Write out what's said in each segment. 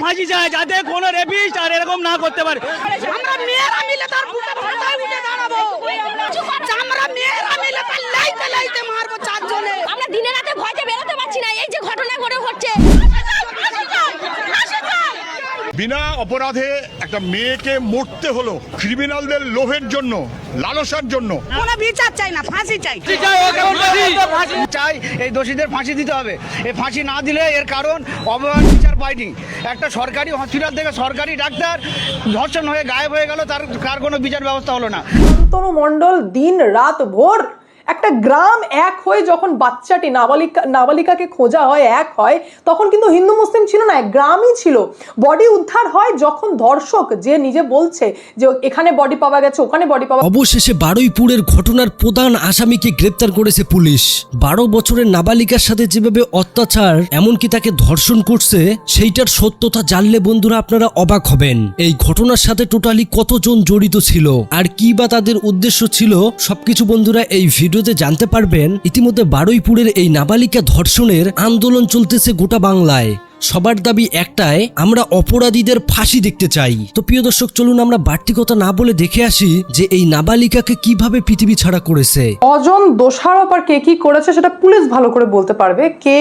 ফাঁসি চাই, যাতে কোনো রেপিস্ট আর এরকম না করতে পারে। আমরা মেয়েরা মিলে তার বুকে মাথায় উঠে দাঁড়াবো, আমরা মেয়েরা মিলে তার লাইতে লাইতে মারবো চারজনে। আমরা দিনে রাতে ভয়তে বেরোতে পারছি না, এই যে ঘটনা ঘটে ঘটছে। বিনা অপরাধে একটা মেয়েকে মরতে হলো ক্রিমিনালদের লোভের জন্য, লালসার জন্য। কোনো বিচার চাই না, ফাঁসি চাই। চাই এই দোষীদের ফাঁসি দিতে হবে। এই ফাঁসি না দিলে এর কারণ অবহেলার বিচার পায়নি। একটা সরকারি হসপিটাল থেকে সরকারি ডাক্তার ধর্ষণ হয়ে গায়েব হয়ে গেল, তার কোনো বিচার ব্যবস্থা হলো না। শান্তনু মণ্ডল দিন রাত ভোর একটা গ্রাম এক হয়ে যখন বাচ্চাটি নাবালিকাকে খোঁজা হয়, এক হয়, তখন কিন্তু হিন্দু মুসলিম ছিল না, এক গ্রামই ছিল। বডি উদ্ধার হয় যখন ধর্ষক যে নিজে বলছে যে এখানে বডি পাওয়া গেছে, ওখানে বডি পাওয়া। অবশেষে বারুইপুরের ঘটনার প্রধান আসামিকে গ্রেপ্তার করেছে পুলিশ। 12 বছরের নাবালিকার সাথে যেভাবে অত্যাচার, এমনকি তাকে ধর্ষণ করছে, সেইটার সত্যতা জানলে বন্ধুরা আপনারা অবাক হবেন। এই ঘটনার সাথে টোটালি কতজন জড়িত ছিল আর কি বা তাদের উদ্দেশ্য ছিল, সবকিছু বন্ধুরা এই ভিডিওতে জানতে পারবেন। ইতিমধ্যে বারুইপুরের এই নাবালিকা ধর্ষণের আন্দোলন চলতেছে গোটা বাংলায়। সবার দাবি একটাই, আমরা অপরাধীদের ফাঁসি দেখতে চাই। তো প্রিয় দর্শক, চলুন আমরা বাড়তি কথা না বলে দেখে আসি যে এই নাবালিকাকে কিভাবে পৃথিবী ছাড়া করেছে। কজন দোষারোপ আর কে কি করেছে সেটা পুলিশ ভালো করে বলতে পারবে। কে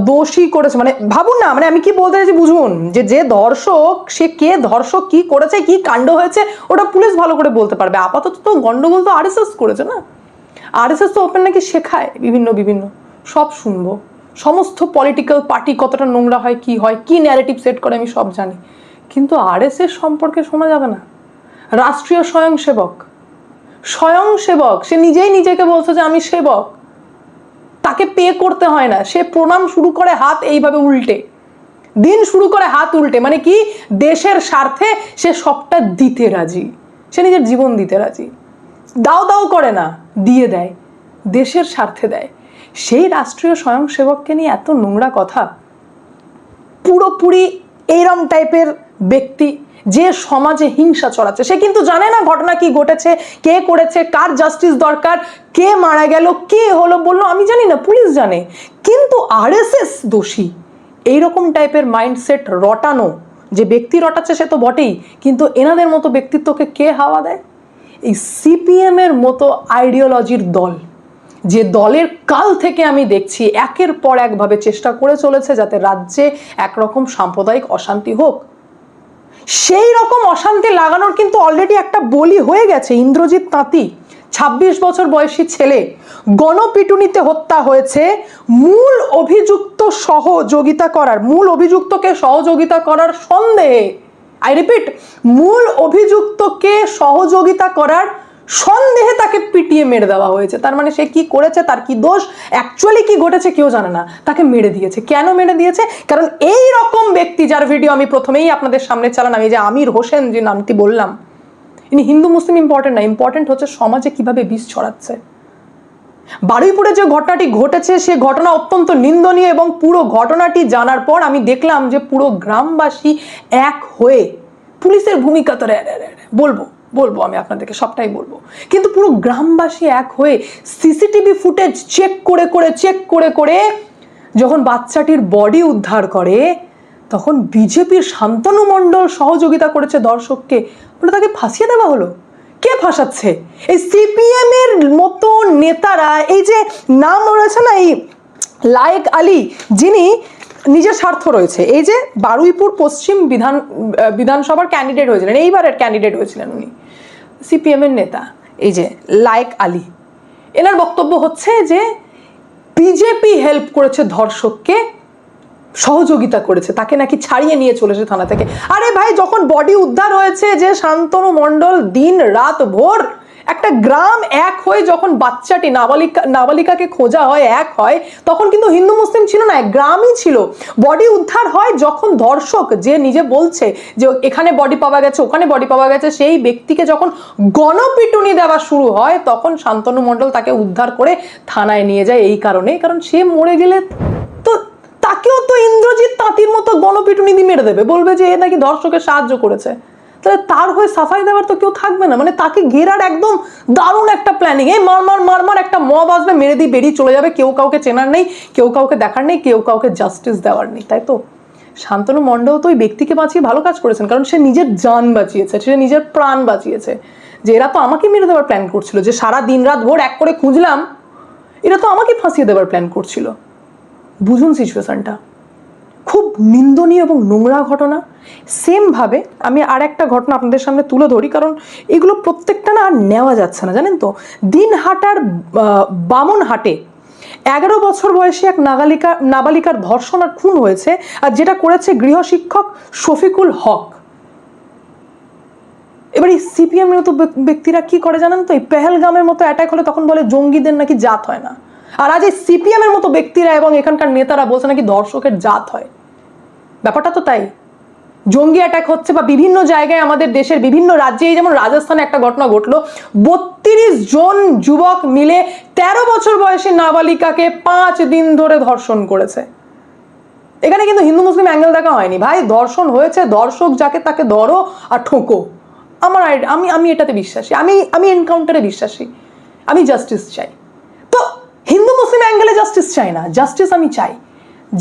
দোষী করেছে মানে ভাবুন না, মানে আমি কি বলতে চাইছি বুঝুন, যে ধর্ষক সে কে, ধর্ষক কি করেছে, কি কাণ্ড হয়েছে, ওটা পুলিশ ভালো করে বলতে পারবে। আপাতত তো গন্ডগোল তো আরএসএস করেছে না। আরএসএস তো ওপেন নাকি শেখায় বিভিন্ন সব শুনবো। সমস্ত পলিটিক্যাল পার্টি কতটা নোংরা হয়, কি ন্যারেটিভ সেট করে আমি সব জানি, কিন্তু আরএসএস সম্পর্কে শোনা যাবে না। রাষ্ট্রীয় স্বয়ংসেবক সে নিজেই নিজেকে বলছে যে আমি সেবক, তাকে পে করতে হয় না, সে প্রণাম শুরু করে হাত এইভাবে উল্টে, দিন শুরু করে হাত উল্টে, মানে কি দেশের স্বার্থে সে সবটা দিতে রাজি, সে নিজের জীবন দিতে রাজি। দাও করে না, দিয়ে দেয়, দেশের স্বার্থে দেয়। সেই রাষ্ট্রীয় স্বয়ংসেবককে নিয়ে এত নোংরা কথা, পুরোপুরি এইরকম টাইপের ব্যক্তি যে সমাজে হিংসা ছড়াচ্ছে। সে কিন্তু জানে না ঘটনা কি ঘটেছে, কে করেছে, কার জাস্টিস দরকার, কে মারা গেল, কে হলো বললো আমি জানি না, পুলিশ জানে। কিন্তু আরএসএস দোষী, এইরকম টাইপের মাইন্ডসেট রটানো, যে ব্যক্তি রটাচ্ছে সে তো বটেই, কিন্তু এনাদের মতো ব্যক্তিত্বকে কে হাওয়া দেয়? এই সিপিএম এর মতো আইডিওলজির দল, যে দলের কাল থেকে আমি দেখছি একের পর একভাবে চেষ্টা করে চলেছে যাতে রাজ্যে একরকম সাম্প্রদায়িক অশান্তি হোক। সেই রকম অশান্তি লাগানোর কিন্তু অলরেডি একটা বলি হয়ে গেছে। ইন্দ্রজিৎ তাঁতি, 26 বছর বয়সী ছেলে, গণপিটুনিতে হত্যা হয়েছে মূল অভিযুক্তকে সহযোগিতা করার সন্দেহে। আই রিপিট, মূল অভিযুক্তকে সহযোগিতা করার সন্দেহে তাকে পিটিয়ে মেরে দেওয়া হয়েছে। তার মানে সে কি করেছে, তার কি দোষ, অ্যাকচুয়ালি কি ঘটেছে কেউ জানে না, তাকে মেরে দিয়েছে। কেন মেরে দিয়েছে? কারণ এই রকম ব্যক্তি, যার ভিডিও আমি প্রথমেই আপনাদের সামনে চালালাম, এই যে আমির হোসেন যে নামটি বললাম, ইনি হিন্দু মুসলিম ইম্পর্টেন্ট না, ইম্পর্টেন্ট হচ্ছে সমাজে কিভাবে বিষ ছড়াচ্ছে। বারুইপুরে যে ঘটনাটি ঘটেছে সে ঘটনা অত্যন্ত নিন্দনীয়, এবং পুরো ঘটনাটি জানার পর আমি দেখলাম যে পুরো গ্রামবাসী এক হয়ে, পুলিশের ভূমিকা তো বলবো আমি আপনাদেরকে সবটাই বলবো, কিন্তু পুরো গ্রামবাসী এক হয়ে সিসিটিভি ফুটেজ চেক করে যখন বাচ্চাটির বডি উদ্ধার করে, তখন বিজেপির শান্তনু মণ্ডল সহযোগিতা করেছে ধর্ষককে, বলে তাকে ফাঁসিয়ে দেওয়া হলো। কে ফাঁসাচ্ছে? এই সিপিএম এর মতো নেতারা। এই যে নাম রয়েছে না, এই লায়েক আলী, যিনি নিজের স্বার্থ রয়েছে, এই যে বারুইপুর পশ্চিম বিধানসভার ক্যান্ডিডেট হয়েছিলেন, এইবারের ক্যান্ডিডেট হয়েছিলেন উনি, সিপিএম এর নেতা, এই যে লায়েক আলী, এনার বক্তব্য হচ্ছে যে বিজেপি হেল্প করেছে ধর্ষককে, সহযোগিতা করেছে, তাকে নাকি ছাড়িয়ে নিয়ে চলেছে থানা থেকে। আরে ভাই, যখন বডি উদ্ধার হয়েছে, যে শান্তনু মণ্ডল দিন রাত ভোর একটা গ্রাম এক হয়ে যখন বাচ্চাটি নাবালিকাকে খোঁজা হয়, এক হয়, তখন কিন্তু হিন্দু মুসলিম ছিল না, এক গ্রামই ছিল। বডি উদ্ধার হয় যখন ধর্ষক যে নিজে বলছে যে এখানে বডি পাওয়া গেছে, ওখানে বডি পাওয়া গেছে, সেই ব্যক্তিকে যখন গণপিটুনি দেওয়া শুরু হয়, তখন শান্তনু মণ্ডল তাকে উদ্ধার করে থানায় নিয়ে যায়। এই কারণ সে মরে গেলে তো তাকেও তো ইন্দ্রজিৎ তাঁতির মতো গণপিটুনি দিয়ে মেরে দেবে, বলবে যে এ নাকি ধর্ষকের সাহায্য করেছে। তাহলে তার হয়ে সাফাই দেওয়ার তো কেউ থাকবে না। মানে তাকে ঘেরার একদম দারুণ একটা প্ল্যানিং, এই মার একটা মব আসবে, মেরে দিয়ে বেরিয়ে চলে যাবে, কেউ কাউকে চেনার নেই, কেউ কাউকে দেখার নেই, কেউ কাউকে জাস্টিস দেওয়ার নেই, তাই তো? শান্তনু মণ্ডল তো ওই ব্যক্তিকে বাঁচিয়ে ভালো কাজ করেছেন, কারণ সে নিজের জান বাঁচিয়েছে, সে নিজের প্রাণ বাঁচিয়েছে। যে এরা তো আমাকে মেরে দেওয়ার প্ল্যান করছিল, যে সারা দিন রাত ভোর এক করে খুঁজলাম, এরা তো আমাকে ফাঁসিয়ে দেওয়ার প্ল্যান করছিল। বুঝুন সিচুয়েশনটা, খুব নিন্দনীয় এবং নোংরা ঘটনা। সেমভাবে আমি আর একটা ঘটনা আপনাদের সামনে তুলে ধরি, কারণ এগুলো প্রত্যেকটা না আর নেওয়া যাচ্ছে না, জানেন তো। দিনহাটার বামনহাটে 11 বছর বয়সী এক নাবালিকার ধর্ষণ আর খুন হয়েছে, আর যেটা করেছে গৃহশিক্ষক শফিকুল হক। এবার এই সিপিএম এর মতো ব্যক্তিরা কি করে জানেন তো, এই পেহেলগামের মতো অ্যাটাক হলে তখন বলে জঙ্গিদের নাকি জাত হয় না, আর আজ এই সিপিএম এর মতো ব্যক্তিরা এবং এখানকার নেতারা বলছে নাকি ধর্ষকের জাত হয়। ব্যাপারটা তো তাই। জঙ্গি অ্যাটাক হচ্ছে বা বিভিন্ন জায়গায় আমাদের দেশের বিভিন্ন রাজ্যে, যেমন রাজস্থানে একটা ঘটনা ঘটলো, 32 জন যুবক মিলে 13 বছর বয়সী নাবালিকাকে 5 দিন ধরে ধর্ষণ করেছে। এখানে কিন্তু হিন্দু মুসলিম অ্যাঙ্গেল দেখা হয়নি ভাই, ধর্ষণ হয়েছে, ধর্ষক যাকে তাকে ধরো আর ঠোকো। আমি এটাতে বিশ্বাসী, আমি এনকাউন্টারে বিশ্বাসী, আমি জাস্টিস চাই। তো হিন্দু মুসলিম অ্যাঙ্গেলে জাস্টিস চাই না, জাস্টিস আমি চাই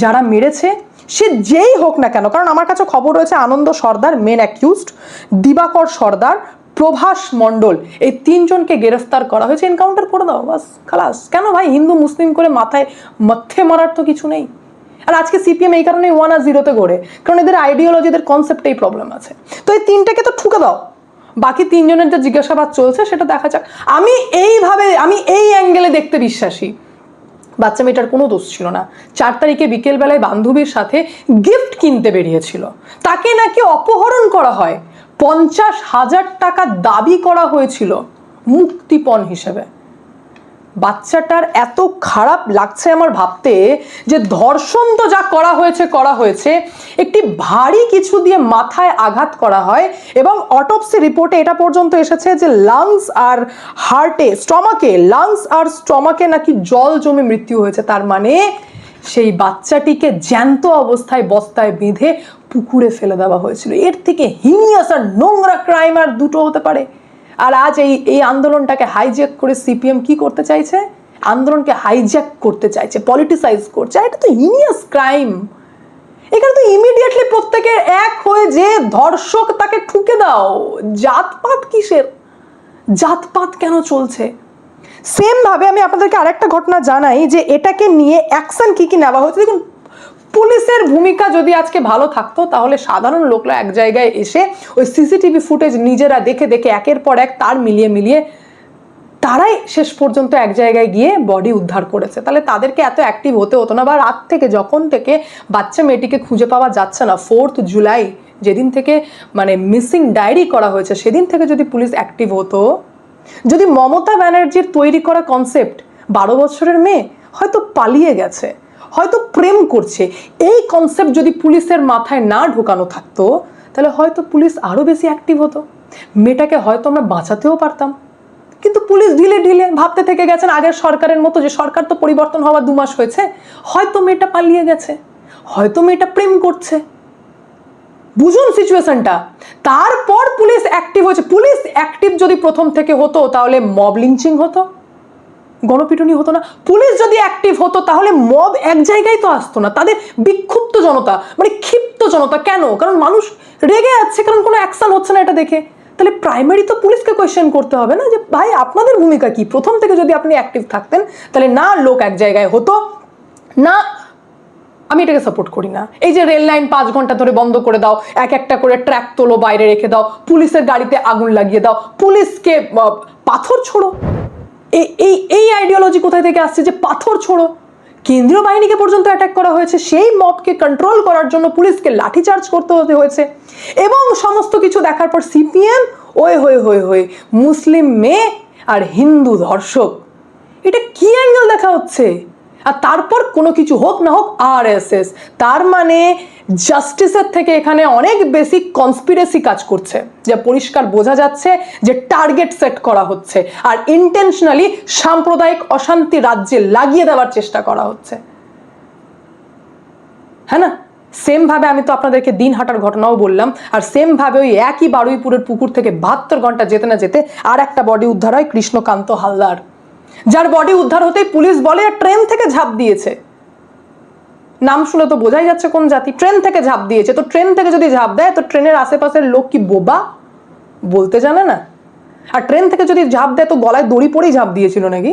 যারা মেরেছে সে যেই হোক না কেন। কারণ আমার কাছে খবর রয়েছে আনন্দ সর্দার মেন অ্যাকিউজড, দিবাকর সর্দার, প্রভাস মণ্ডল, এই 3 জনকে গ্রেফতার করা হয়েছে। এনকাউন্টার করে দাও, বাস খালাস। কেন ভাই হিন্দু মুসলিম করে মাথে মারার তো কিছু নেই। আর আজকে সিপিএম এই কারণে 1-0-তে গড়ে, কারণ এদের আইডিওলজি, এদের কনসেপ্টেই প্রবলেম আছে। তো এই 3টাকে তো ঠুকে দাও, বাকি 3 জনের যে জিজ্ঞাসাবাদ চলছে সেটা দেখা যাক। আমি এই অ্যাঙ্গেলে দেখতে বিশ্বাসী। বাচ্চা মেয়েটার কোনো দোষ ছিল না। 4 তারিখে বিকেলবেলায় বান্ধবীর সাথে গিফট কিনতে বেরিয়েছিল, তাকে নাকি অপহরণ করা হয়, 50,000 টাকা দাবি করা হয়েছিল মুক্তিপণ হিসেবে। বাচ্চাটার এত খারাপ লাগছে আমার ভাবতে, যে ধর্ষণ তো যা করা হয়েছে, একটি ভারী কিছু দিয়ে মাথায় আঘাত করা হয়, এবং অটোপসি রিপোর্টে এটা পর্যন্ত এসেছে যে লাংস আর স্টমাকে নাকি জল জমে মৃত্যু হয়েছে। তার মানে সেই বাচ্চাটিকে জ্যান্ত অবস্থায় বস্তায় বেঁধে পুকুরে ফেলে দেওয়া হয়েছিল। এর থেকে হিনিয়াস আর নোংরা ক্রাইম আর দুটো হতে পারে? আর আজ এই আন্দোলনটাকে হাইজ্যাক করে সিপিএম কি করতে চাইছে? আন্দোলনকে হাইজ্যাক করতে চাইছে, পলিটিসাইজ করছে। এটা তো হিনিয়াস ক্রাইম। এখানে তো ইমিডিয়েটলি প্রত্যেকের এক হয়ে যে ধর্ষক তাকে ঠুকে দাও। জাতপাত কিসের? জাতপাত কেন চলছে? সেম ভাবে আমি আপনাদেরকে আরেকটা ঘটনা জানাই, যে এটাকে নিয়ে অ্যাকশন কি নেওয়া হয়েছে। দেখুন, পুলিশের ভূমিকা যদি আজকে ভালো থাকতো, তাহলে সাধারণ লোকরা এক জায়গায় এসে ওই সিসিটিভি ফুটেজ নিজেরা দেখে একের পর এক তার মিলিয়ে তারাই শেষ পর্যন্ত এক জায়গায় গিয়ে বডি উদ্ধার করেছে। তাহলে তাদেরকে এত অ্যাক্টিভ হতে হতো না। বা রাত থেকে যখন থেকে বাচ্চা মেয়েটিকে খুঁজে পাওয়া যাচ্ছে না, 4 জুলাই যেদিন থেকে মানে মিসিং ডায়েরি করা হয়েছে, সেদিন থেকে যদি পুলিশ অ্যাক্টিভ হতো, যদি মমতা ব্যানার্জির তৈরি করা কনসেপ্ট 12 বছরের মেয়ে হয়তো পালিয়ে গেছে, হয়তো প্রেম করছে, এই কনসেপ্ট যদি পুলিশের মাথায় না ঢোকানো থাকতো, তাহলে হয়তো পুলিশ আরো বেশি অ্যাক্টিভ হতো। মেয়েটাকে হয়তো আমরা বাঁচাতেও পারতাম। কিন্তু পুলিশ ঢিলে ভাবতে থেকে গেছেন আগের সরকারের মতো, যে সরকার তো পরিবর্তন হওয়ার 2 মাস হয়েছে, হয়তো মেয়েটা পালিয়ে গেছে, হয়তো মেয়েটা প্রেম করছে। বুঝুন সিচুয়েশনটা। তারপর পুলিশ অ্যাক্টিভ হয়েছে। পুলিশ অ্যাক্টিভ যদি প্রথম থেকে হতো, তাহলে মব লিঞ্চিং হতো, গণপিটুনি হতো না। পুলিশ যদি অ্যাক্টিভ হতো, তাহলে মব এক জায়গায় তো আসতো না। তাদের বিক্ষুব্ধ জনতা, মানে ক্ষিপ্ত জনতা। কেন? কারণ মানুষ রেগে যাচ্ছে, কারণ কোনো অ্যাকশন হচ্ছে না এটা দেখে। তাহলে প্রাইমারি তো পুলিশকে কোয়েশ্চেন করতে হবে না, যে ভাই আপনাদের ভূমিকা কি? প্রথম থেকে যদি আপনি অ্যাক্টিভ থাকতেন, তাহলে না লোক এক জায়গায় হতো না। আমি এটাকে সাপোর্ট করি না। এই যে রেল লাইন 5 ঘন্টা ধরে বন্ধ করে দাও, একটা করে ট্র্যাক তোলো, বাইরে রেখে দাও, পুলিশের গাড়িতে আগুন লাগিয়ে দাও, পুলিশকে পাথর ছোড়ো। এই আইডিওলজি কোথায় থেকে আসছে যে পাথর ছোড়ো? কেন্দ্রীয় বাহিনীকে পর্যন্ত অ্যাটাক করা হয়েছে, সেই মবকে কন্ট্রোল করার জন্য পুলিশকে লাঠিচার্জ করতে হয়েছে। এবং সমস্ত কিছু দেখার পর সিপিএম হয়ে মুসলিম মেয়ে আর হিন্দু ধর্ষক, এটা কি অ্যাঙ্গেল দেখা হচ্ছে? আর তারপর কোনো কিছু হোক না হোক আরএসএস। তার মানে জাস্টিসের থেকে এখানে অনেক বেশি কনস্পিরেসি কাজ করছে, যা পরিষ্কার বোঝা যাচ্ছে যে টার্গেট সেট করা হচ্ছে আর ইন্টেনশনালি সাম্প্রদায়িক অশান্তি রাজ্যে লাগিয়ে দেওয়ার চেষ্টা করা হচ্ছে। হ্যাঁ না? সেম ভাবে আমি তো আপনাদেরকে দিনহাটার ঘটনাও বললাম, আর সেম ভাবে ওই একই বারুইপুরের পুকুর থেকে 72 ঘন্টা যেতে না যেতে আর একটা বডি উদ্ধার হয়, কৃষ্ণকান্ত হালদার, যার বডি উদ্ধার হতেই পুলিশ বলে ট্রেন থেকে ঝাঁপ দিয়েছে। নাম শুনে তো বোঝাই যাচ্ছে কোন জাতি। ট্রেন থেকে ঝাঁপ দিয়েছে, তো ট্রেন থেকে যদি ঝাঁপ দেয় তো ট্রেনের আশেপাশের লোক কি বোবা, বলতে জানে না? আর ট্রেন থেকে যদি ঝাঁপ দেয় তো গলায় দড়ি পরেই ঝাঁপ দিয়েছিল নাকি?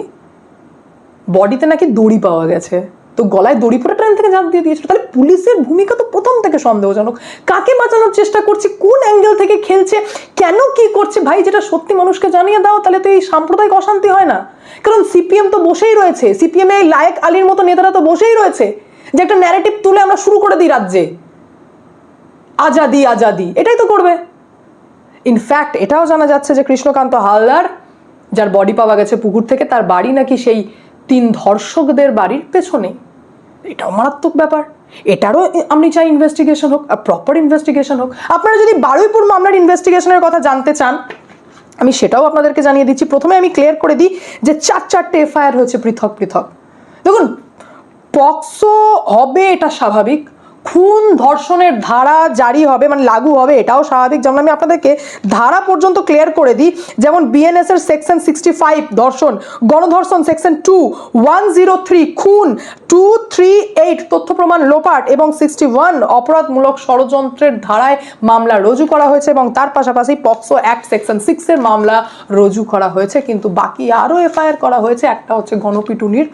বডিতে নাকি দড়ি পাওয়া গেছে, তো গলায় দড়ি পরে ট্রেন থেকে ঝাঁপ দিয়ে দিয়েছিল। তাহলে পুলিশের ভূমিকা তো প্রথম থেকে সন্দেহজনক। কাকে বাঁচানোর চেষ্টা করছে, কোন অ্যাঙ্গেল থেকে খেলছে, কেন কি করছে, ভাই যেটা সত্যি মানুষকে জানিয়ে দাও, তাহলে তো এই সাম্প্রদায়িক অশান্তি হয় না। কারণ সিপিএম তো বসেই রয়েছে, সিপিএম এর লায়েক আলীর মতো নেতারা তো বসেই রয়েছে যে একটা ন্যারেটিভ তুলে আমরা শুরু করে দিই রাজ্যে, আজাদি আজাদি, এটাই তো করবে। ইনফ্যাক্ট এটাও জানা যাচ্ছে যে কৃষ্ণকান্ত হালদার, যার বডি পাওয়া গেছে পুকুর থেকে, তার বাড়ি নাকি সেই 3 ধর্ষকদের বাড়ির পেছনে। এটাও মারাত্মক ব্যাপার। এটারও আমি চাই ইনভেস্টিগেশন হোক, প্রপার ইনভেস্টিগেশন হোক। আপনারা যদি বারুইপুর মামলার ইনভেস্টিগেশনের কথা জানতে চান, আমি সেটাও আপনাদেরকে জানিয়ে দিচ্ছি। প্রথমে আমি ক্লিয়ার করে দিই যে 4-4টে এফআইআর হয়েছে পৃথক পৃথক। দেখুন, পক্সো হবে এটা স্বাভাবিক, খুন ধর্ষণের ধারা জারি হবে মানে লাগু হবে এটাও স্বাভাবিক। যেমন আমি আপনাদেরকে ধারা পর্যন্ত ক্লিয়ার করে দিই, যেমন বিএনএস এর সেকশন 65 ধর্ষণ, গণধর্ষণ সেকশন 2103 খুন, 238 তথ্য প্রমাণ লোপাট এবং 61 অপরাধমূলক ষড়যন্ত্রের ধারায় মামলা রুজু করা হয়েছে এবং তার পাশাপাশি পক্সো অ্যাক্ট সেকশন 6 এর মামলা রুজু করা হয়েছে। কিন্তু বাকি আরও এফআইআর করা হয়েছে। একটা হচ্ছে গণপিটুনির,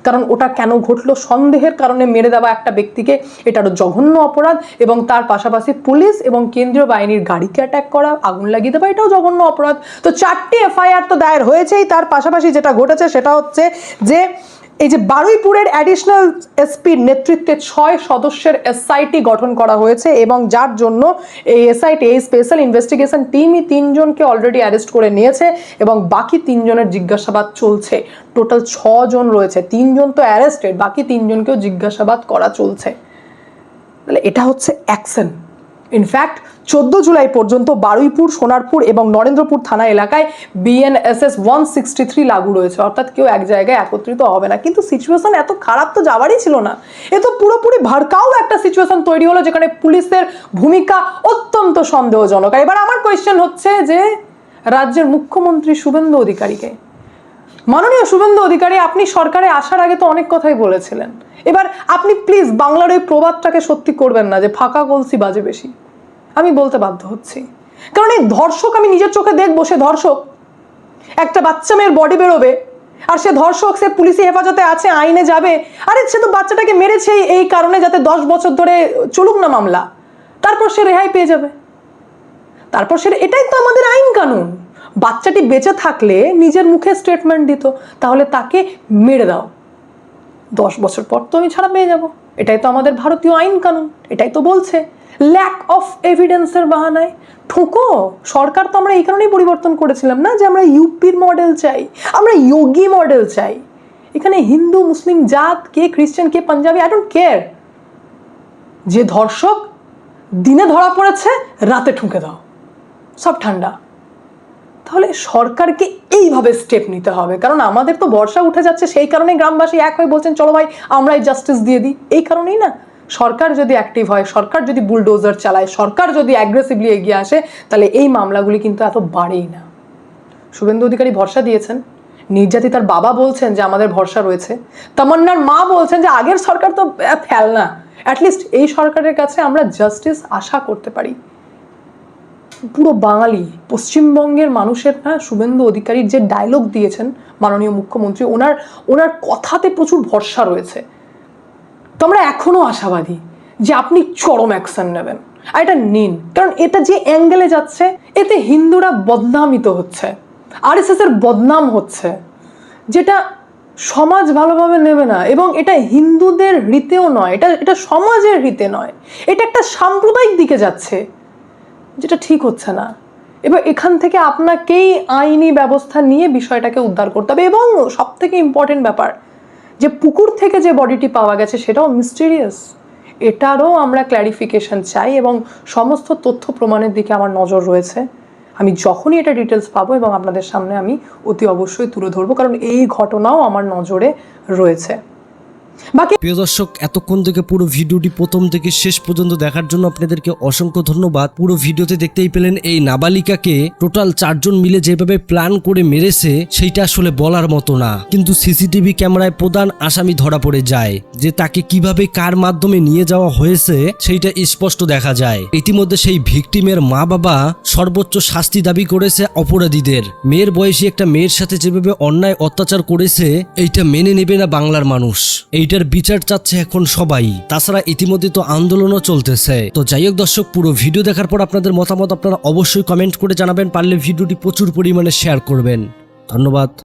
কারণ ওটা কেন ঘটলো, সন্দেহের কারণে মেরে দেওয়া একটা ব্যক্তিকে, এটারও জঘন্য অপরাধ। এবং তার পাশাপাশি পুলিশ এবং কেন্দ্রীয় বাহিনীর গাড়িকে অ্যাটাক করা, আগুন লাগিয়ে দেওয়া, এটাও জঘন্য অপরাধ। তো 4টে এফআইআর তো দায়ের হয়েছেই। তার পাশাপাশি যেটা ঘটেছে সেটা হচ্ছে যে এই যে বারুইপুরের অ্যাডিশনাল এসপির নেতৃত্বে 6 সদস্যের এসআইটি গঠন করা হয়েছে এবং যার জন্য এই এসআইটি, এই স্পেশাল ইনভেস্টিগেশন টিমই 3 জনকে অলরেডি অ্যারেস্ট করে নিয়েছে এবং বাকি 3 জনের জিজ্ঞাসাবাদ চলছে। টোটাল 6 জন রয়েছে, 3 জন তো অ্যারেস্টেড, বাকি 3 জনকেও জিজ্ঞাসাবাদ করা চলছে। তাহলে এটা হচ্ছে অ্যাকশন। ইনফ্যাক্ট 14 জুলাই পর্যন্ত বারুইপুর, সোনারপুর এবং নরেন্দ্রপুর থানা এলাকায় বিএনএসএস 163 লাগু রয়েছে, অর্থাৎ কেউ এক জায়গায় একত্রিত হবে না। কিন্তু সিচুয়েশন এত খারাপ তো যাওয়ারই ছিল না। এ তো পুরোপুরি ভড়কাও একটা সিচুয়েশন তৈরি হলো যেখানে পুলিশের ভূমিকা অত্যন্ত সন্দেহজনক। এবার আমার কোয়েশ্চেন হচ্ছে যে রাজ্যের মুখ্যমন্ত্রী শুভেন্দু অধিকারীকে, মাননীয় শুভেন্দু অধিকারী, আপনি সরকারে আসার আগে তো অনেক কথাই বলেছিলেন। এবার আপনি প্লিজ বাংলার ওই প্রবাদটাকে সত্যি করবেন না যে ফাঁকা কলসি বাজে বেশি। আমি বলতে বাধ্য হচ্ছি, কারণ এই ধর্ষক আমি নিজের চোখে দেখবো, সে ধর্ষক, একটা বাচ্চা মেয়ের বডি বেরোবে আর সে ধর্ষক, সে পুলিশি হেফাজতে আছে, আইনে যাবে। আরে সে তো বাচ্চাটাকে মেরেছে এই কারণে যাতে 10 বছর ধরে চলুক না মামলা, তারপর সে রেহাই পেয়ে যাবে। তারপর সে, এটাই তো আমাদের আইন কানুন। বাচ্চাটি বেঁচে থাকলে নিজের মুখে স্টেটমেন্ট দিত, তাহলে তাকে মেরে দাও, 10 বছর পর তো আমি ছাড়া পেয়ে যাব। এটাই তো আমাদের ভারতীয় আইন কানুন, এটাই তো বলছে। Lack of এভিডেন্সের বাহানায় ঠোকো। সরকার তো আমরা এই কারণেই পরিবর্তন করেছিলাম না যে আমরা ইউপির মডেল চাই, আমরা যোগী মডেল চাই। এখানে হিন্দু মুসলিম জাত, কে খ্রিস্টান, কে পাঞ্জাবি, আই ডোন্ট কেয়ার। যে ধর্ষক দিনে ধরা পড়েছে, রাতে ঠুকে দাও, সব ঠান্ডা। তাহলে সরকারকে এইভাবে স্টেপ নিতে হবে, কারণ আমাদের তো বর্ষা উঠে যাচ্ছে, সেই কারণে গ্রামবাসী এক হয়ে বলছেন চলো ভাই আমরাই জাস্টিস দিয়ে দিই। এই কারণেই না, সরকার যদি অ্যাক্টিভ হয়, সরকার যদি বুলডোজার চালায়, সরকার যদি অ্যাগ্রেসিভলি এগিয়ে আসে, তাহলে এই মামলাগুলি কিন্তু এত বাড়েই না। শুভেন্দু অধিকারী ভরসা দিয়েছেন, নির্যাতিতার বাবা বলছেন যে আমাদের ভরসা রয়েছে, তামান্নার মা বলছেন যে আগের সরকার তো ফেল না, অ্যাটলিস্ট এই সরকারের কাছে আমরা জাস্টিস আশা করতে পারি। পুরো বাঙালি পশ্চিমবঙ্গের মানুষের না শুভেন্দু অধিকারীর যে ডায়লগ দিয়েছেন মাননীয় মুখ্যমন্ত্রী, ওনার কথাতে প্রচুর ভরসা রয়েছে। তো আমরা এখনো আশাবাদী যে আপনি চরম অ্যাকশন নেবেন, আর এটা নিন। কারণ এটা যে অ্যাঙ্গেলে যাচ্ছে, এতে হিন্দুরা বদনামিত হচ্ছে, আরএসএস এর বদনাম হচ্ছে, যেটা সমাজ ভালোভাবে নেবে না। এবং এটা হিন্দুদের রীতেও নয়, এটা সমাজের রীতে নয়, এটা একটা সাম্প্রদায়িক দিকে যাচ্ছে, যেটা ঠিক হচ্ছে না। এবার এখান থেকে আপনাকেই আইনি ব্যবস্থা নিয়ে বিষয়টাকে উদ্ধার করতে হবে। এবং সব থেকে ইম্পর্টেন্ট ব্যাপার, যে পুকুর থেকে যে বডিটি পাওয়া গেছে সেটাও মিস্টেরিয়াস, এটারও আমরা ক্ল্যারিফিকেশন চাই এবং সমস্ত তথ্য প্রমাণের দিকে আমার নজর রয়েছে। আমি যখনই এটা ডিটেলস পাবো এবং আপনাদের সামনে আমি অতি অবশ্যই তুলে ধরবো, কারণ এই ঘটনাও আমার নজরে রয়েছে। বাকি প্রিয় দর্শক, এতক্ষণ থেকে পুরো ভিডিওটি প্রথম থেকে শেষ পর্যন্ত দেখার জন্য আপনাদেরকে অসংখ্য ধন্যবাদ। পুরো ভিডিওতে দেখতেই পেলেন এই নাবালিকাকে টোটাল 4 জন মিলে যেভাবে প্ল্যান করে মেরেছে সেইটা আসলে বলার মতো না, কিন্তু সিসিটিভি ক্যামেরায় প্রধান আসামি ধরা পড়ে যায়। যে তাকে কিভাবে কার মাধ্যমে নিয়ে যাওয়া হয়েছে সেইটা স্পষ্ট দেখা যায়। ইতিমধ্যে সেই ভিকটিমের মা বাবা সর্বোচ্চ শাস্তি দাবি করেছে অপরাধীদের। মেয়ের বয়সী একটা মেয়ের সাথে যেভাবে অন্যায় অত্যাচার করেছে এইটা মেনে নেবে না বাংলার মানুষ। এইটার বিচার চাচ্ছে এখন সবাই। তাছাড়া ইতিমধ্যে তো আন্দোলনও চলতেছে। তো যাই হোক দর্শক, পুরো ভিডিও দেখার পর আপনাদের মতামত আপনারা অবশ্যই কমেন্ট করে জানাবেন, পারলে ভিডিওটি প্রচুর পরিমাণে শেয়ার করবেন। ধন্যবাদ।